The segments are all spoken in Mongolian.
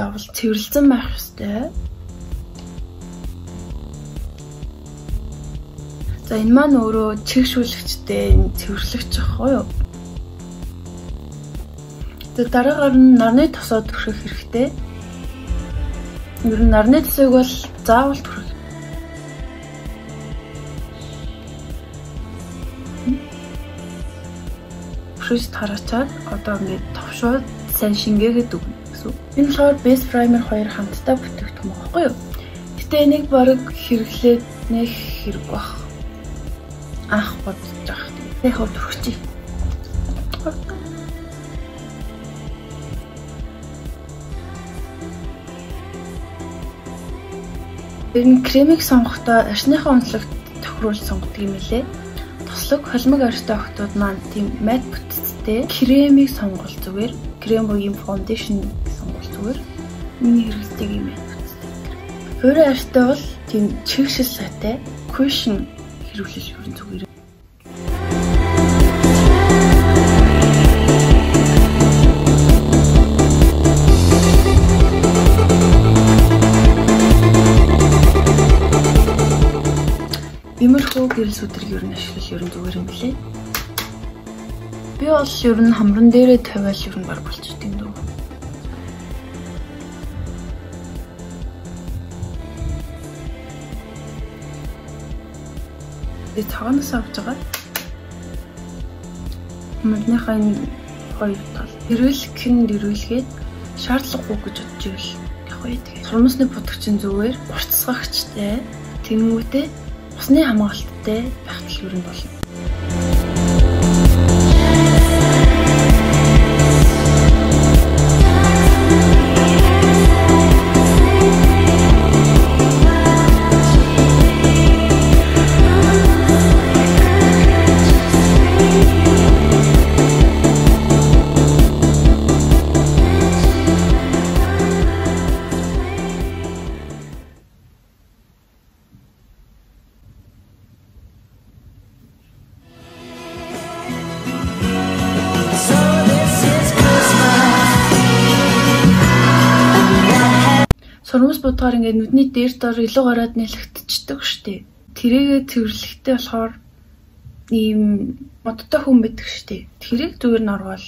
заавал цэвэрлсэн байх ёстой. За энэ маань өөрөө чигшүүлэгчтэй цэвэрлэгч ахгүй юу? Тэгээд дараагаар нь нарны тосоо түрхэх хэрэгтэй. Ер нь нарны тосыг бол заавал түрхэх. Фрист харацаад одоо ингээд товшоод сайн шингээгээд өгнө гэсэн. Энэ болохоор base primer хоёр хамтдаа бүтээгдэхүүн байхгүй юу? Гэтэ энийг бараг хэрэглээд нэг хэрэг баг. Анх бодож байгаа. Яг хөө түрхчих. Энэ кремийг сонгохдоо арсныхаа онцлогт тохируулж сонгодог юм лээ. Тослог холимог арьстай охтууд маань тийм мат бүтцтэй кремийг сонгол зүгээр. Крем буюу фондашн сонгол зүгээр. Миний хэрэглэдэг юм байна. Өөрөө арьстай бол тийм чигшил сайтай cushion хэрэглэж өрн зүгээр. Иймэрхүү гэрэл сүдрийг ер нь ашиглал ер нь зүгээр юм билээ. Би бол ер нь хамран дээрээ тавиал ер нь баг болчихд юм дөө. Би цаанаас авч байгаа. Мөрнийхээ энэ хоёр тал эрүүлгээд шаардлагагүй гэж бодож ивэл яг үе тэгээ. Сурмасны будагчин зүгээр уртсгагчтай тэнгүүтээ усны хамгаалттай байх тал ер нь болно. Сурмас будгаар ингээд нүдний дээр дор илүү гараад нэлэгдчихдэг штеп. Тэрийгээ цэвэрлэхтэй болохоор ийм модтой хүн байдаг штеп. Тэрийг зүгээр нь орвол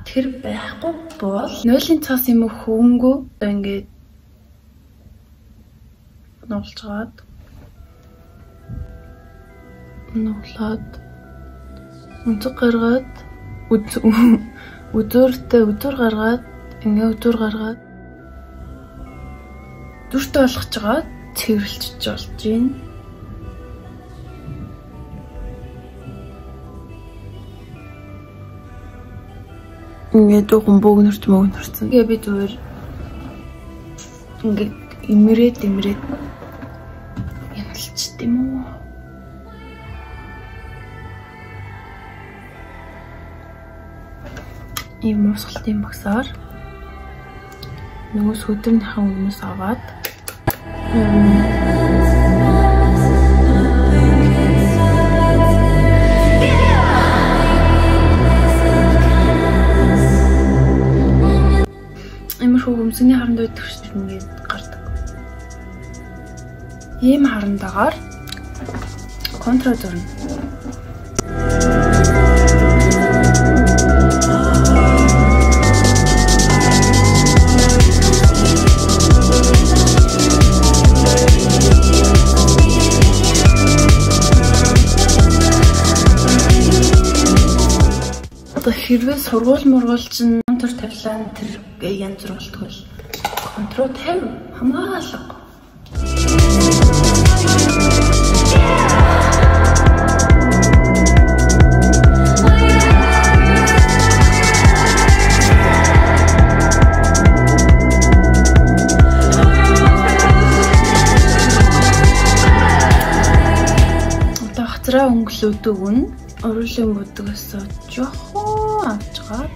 тэр байхгүй бол нойлын цаас юм хөнгөө ингээд нуулцгаад өнцөг гаргаад өдөр гаргаад ингээд өдөр гаргаад дүртэй болгож байгаа цэвэрлж болж байна. Ингээд жоохон бөөгнөрцөн. Тэгээ би зүгээр ингээд имрээд ямалчт юм уу? Ийм усгалтын багсаар нөгөө сүдэрнийхэн өмнөөс аваад иймэрхүү өмсөний харанд байдаг шүү дээ ингээд гардаг. Ийм харандагаар контра зурна. Хэрвээ сургууль контур тавилаа тэр янз бүр болтгол контур 50 хамгаалга. Одоо хацраа өнгөлөөдөг нь оруулын будгаас жоохон авчгаад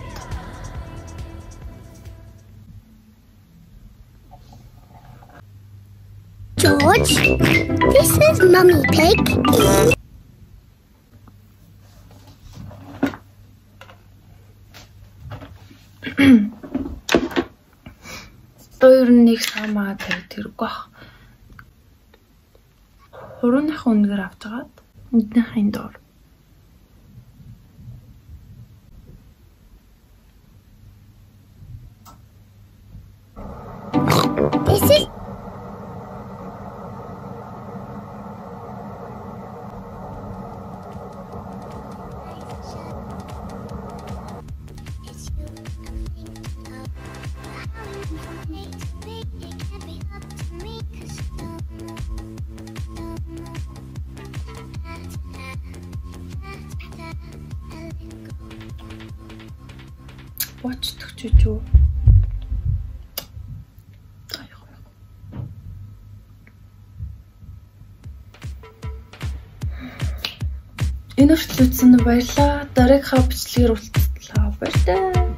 George, this is Mummy Pig. Одоо ер нь нэг самаа тавьдаг бах. Хурууных үнэгээр авч агаад эднийхээ доор. This is Watch төгчөж. Энэ хүртэл үзсэн баярлалаа. Дараагийнхаа бичлэгээр уулзлаа. Баярлалаа.